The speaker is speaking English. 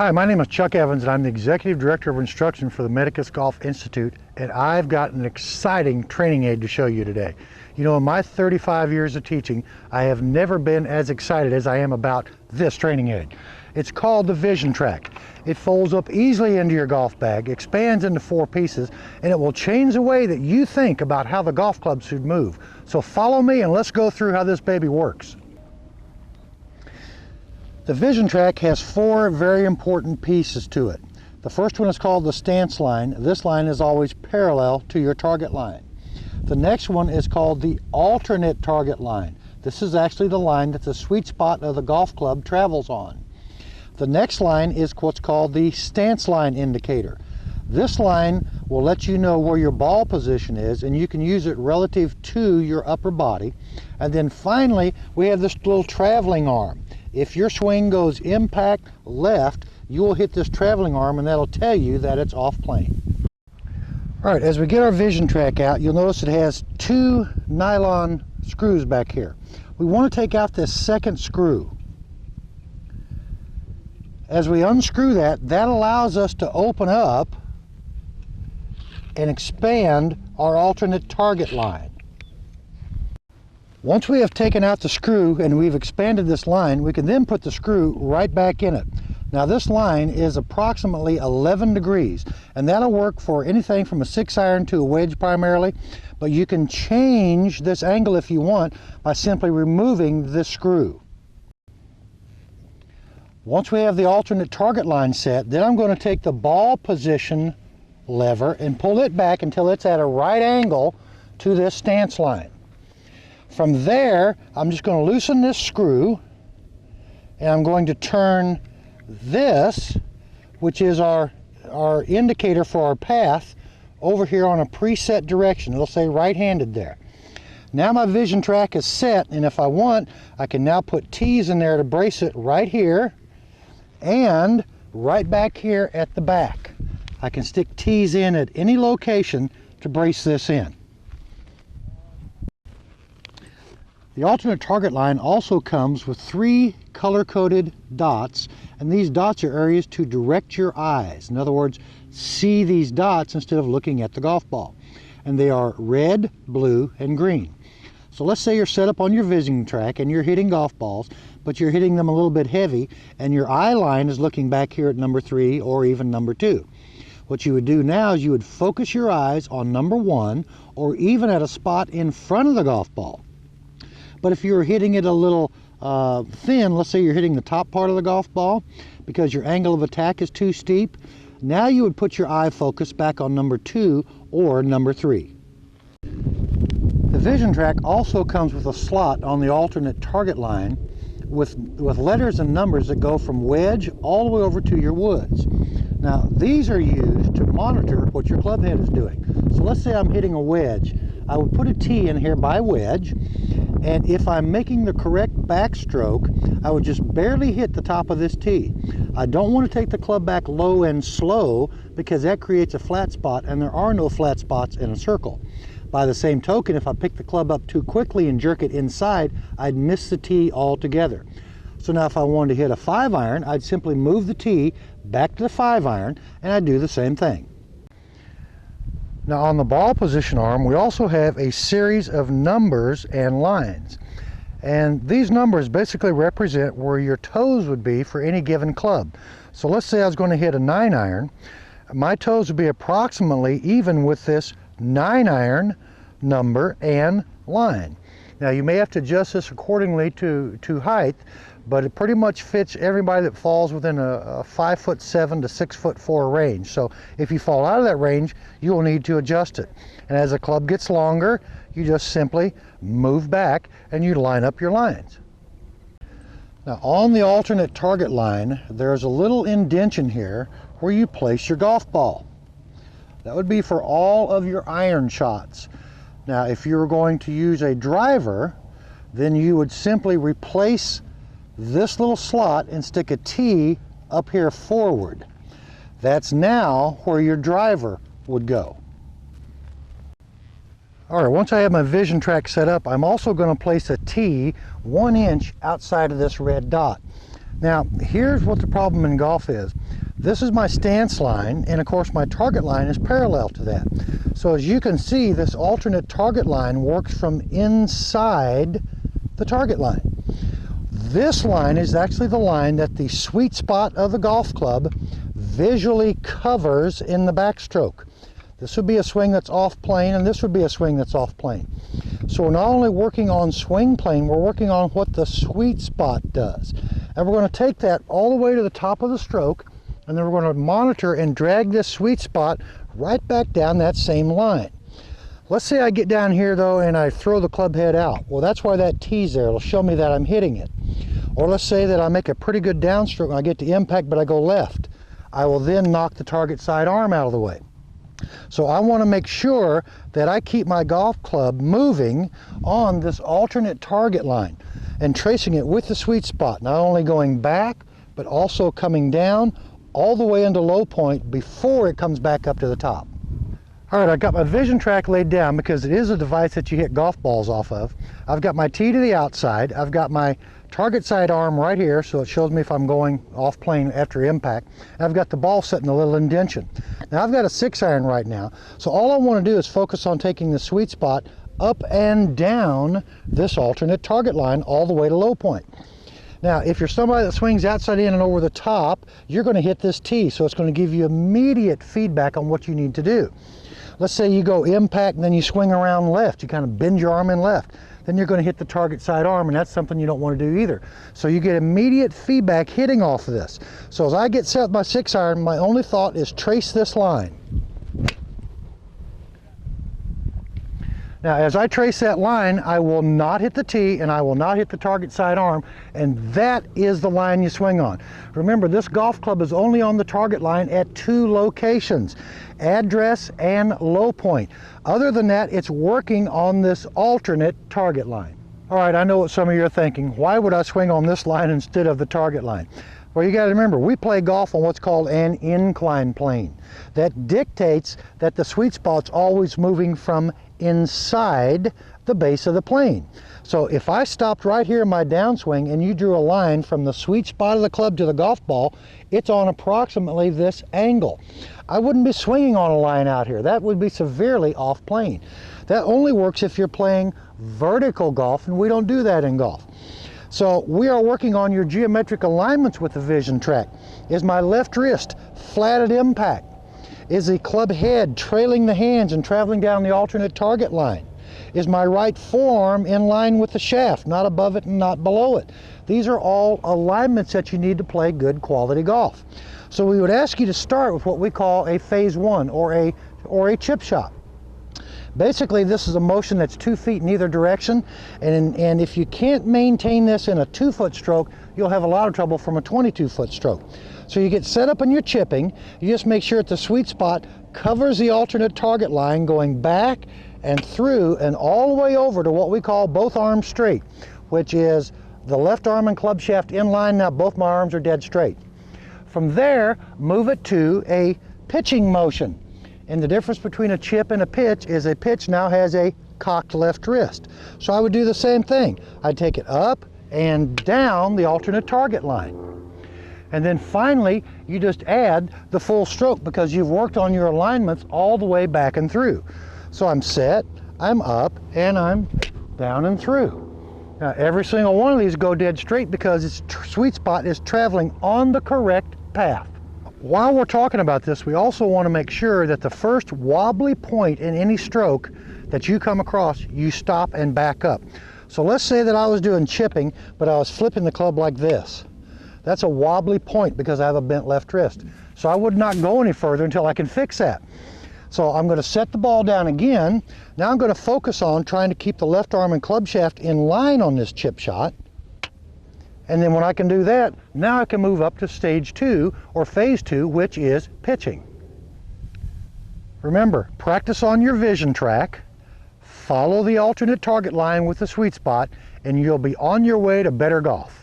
Hi, my name is Chuck Evans and I'm the Executive Director of Instruction for the Medicus Golf Institute, and I've got an exciting training aid to show you today. You know, in my 35 years of teaching, I have never been as excited as I am about this training aid. It's called the VisionTrack. It folds up easily into your golf bag, expands into 4 pieces, and it will change the way that you think about how the golf club should move. So follow me and let's go through how this baby works. The VisionTrack has 4 very important pieces to it. The first one is called the stance line. This line is always parallel to your target line. The next one is called the alternate target line. This is actually the line that the sweet spot of the golf club travels on. The next line is what's called the stance line indicator. This line will let you know where your ball position is, and you can use it relative to your upper body. And then finally, we have this little traveling arm. If your swing goes impact left, you will hit this traveling arm, and that'll tell you that it's off plane. All right, as we get our VisionTrack out, you'll notice it has 2 nylon screws back here. We want to take out this second screw. As we unscrew that, that allows us to open up and expand our alternate target line. Once we have taken out the screw and we've expanded this line, we can then put the screw right back in it. Now this line is approximately 11 degrees, and that'll work for anything from a 6-iron to a wedge primarily, but you can change this angle if you want by simply removing this screw. Once we have the alternate target line set, then I'm going to take the ball position lever and pull it back until it's at a right angle to this stance line. From there, I'm just going to loosen this screw, and I'm going to turn this, which is our indicator for our path, over here on a preset direction. It'll say right-handed there. Now my VisionTrack is set, and if I want, I can now put T's in there to brace it right here and right back here at the back. I can stick T's in at any location to brace this in. The alternate target line also comes with 3 color-coded dots, and these dots are areas to direct your eyes. In other words, see these dots instead of looking at the golf ball. And they are red, blue, and green. So let's say you're set up on your VisionTrack and you're hitting golf balls, but you're hitting them a little bit heavy, and your eye line is looking back here at number 3 or even number 2. What you would do now is you would focus your eyes on number 1 or even at a spot in front of the golf ball. But if you're hitting it a little thin, let's say you're hitting the top part of the golf ball because your angle of attack is too steep, now you would put your eye focus back on number 2 or number 3. The VisionTrack also comes with a slot on the alternate target line with letters and numbers that go from wedge all the way over to your woods. Now these are used to monitor what your club head is doing. So let's say I'm hitting a wedge. I would put a T in here by wedge, and if I'm making the correct backstroke, I would just barely hit the top of this tee. I don't want to take the club back low and slow because that creates a flat spot, and there are no flat spots in a circle. By the same token, if I pick the club up too quickly and jerk it inside, I'd miss the tee altogether. So now if I wanted to hit a 5-iron, I'd simply move the tee back to the 5-iron, and I'd do the same thing. Now on the ball position arm, we also have a series of numbers and lines. And these numbers basically represent where your toes would be for any given club. So let's say I was going to hit a 9-iron. My toes would be approximately even with this 9-iron number and line. Now you may have to adjust this accordingly to height, but it pretty much fits everybody that falls within a 5'7" to 6'4" range. So if you fall out of that range, you will need to adjust it. And as the club gets longer, you just simply move back and you line up your lines. Now on the alternate target line, there's a little indentation here where you place your golf ball. That would be for all of your iron shots. Now if you were going to use a driver, then you would simply replace this little slot and stick a T up here forward. That's now where your driver would go. All right, once I have my VisionTrack set up, I'm also going to place a T 1 inch outside of this red dot. Now, here's what the problem in golf is. This is my stance line, and of course my target line is parallel to that. So as you can see, this alternate target line works from inside the target line. This line is actually the line that the sweet spot of the golf club visually covers in the backstroke. This would be a swing that's off plane, and this would be a swing that's off plane. So we're not only working on swing plane, we're working on what the sweet spot does. And we're going to take that all the way to the top of the stroke, and then we're going to monitor and drag this sweet spot right back down that same line. Let's say I get down here though and I throw the club head out. Well, that's why that T's there. It'll show me that I'm hitting it. Or let's say that I make a pretty good downstroke and I get to impact, but I go left. I will then knock the target side arm out of the way. So I want to make sure that I keep my golf club moving on this alternate target line and tracing it with the sweet spot, not only going back, but also coming down all the way into low point before it comes back up to the top. All right, I've got my VisionTrack laid down because it is a device that you hit golf balls off of. I've got my tee to the outside. I've got my target side arm right here, so it shows me if I'm going off plane after impact. And I've got the ball set in a little indention. Now I've got a 6-iron right now, so all I want to do is focus on taking the sweet spot up and down this alternate target line all the way to low point. Now, if you're somebody that swings outside in and over the top, you're going to hit this tee, so it's going to give you immediate feedback on what you need to do. Let's say you go impact and then you swing around left, you kind of bend your arm in left, then you're going to hit the target side arm, and that's something you don't want to do either. So you get immediate feedback hitting off of this. So as I get set with my 6-iron, my only thought is trace this line. Now, as I trace that line, I will not hit the tee and I will not hit the target side arm, and that is the line you swing on. Remember, this golf club is only on the target line at 2 locations, address and low point. Other than that, it's working on this alternate target line. All right, I know what some of you are thinking. Why would I swing on this line instead of the target line? Well, you got to remember, we play golf on what's called an inclined plane. That dictates that the sweet spot's always moving from inside the base of the plane. So if I stopped right here in my downswing and you drew a line from the sweet spot of the club to the golf ball, it's on approximately this angle. I wouldn't be swinging on a line out here. That would be severely off plane. That only works if you're playing vertical golf, and we don't do that in golf. So we are working on your geometric alignments with the VisionTrack. Is my left wrist flat at impact? Is the club head trailing the hands and traveling down the alternate target line? Is my right forearm in line with the shaft, not above it and not below it? These are all alignments that you need to play good quality golf. So we would ask you to start with what we call a phase 1 or a chip shot. Basically, this is a motion that's 2 feet in either direction, and if you can't maintain this in a 2-foot stroke, you'll have a lot of trouble from a 22-foot stroke. So you get set up in your chipping, you just make sure that the sweet spot covers the alternate target line going back and through and all the way over to what we call both arms straight, which is the left arm and club shaft in line. Now both my arms are dead straight. From there, move it to a pitching motion. And the difference between a chip and a pitch is a pitch now has a cocked left wrist. So I would do the same thing. I'd take it up and down the alternate target line. And then finally, you just add the full stroke because you've worked on your alignments all the way back and through. So I'm set, I'm up, and I'm down and through. Now every single one of these go dead straight because its sweet spot is traveling on the correct path. While we're talking about this, we also want to make sure that the first wobbly point in any stroke that you come across, you stop and back up. So let's say that I was doing chipping, but I was flipping the club like this. That's a wobbly point because I have a bent left wrist. So I would not go any further until I can fix that. So I'm going to set the ball down again. Now I'm going to focus on trying to keep the left arm and club shaft in line on this chip shot. And then when I can do that, now I can move up to stage 2 or phase 2, which is pitching. Remember, practice on your VisionTrack, follow the alternate target line with the sweet spot, and you'll be on your way to better golf.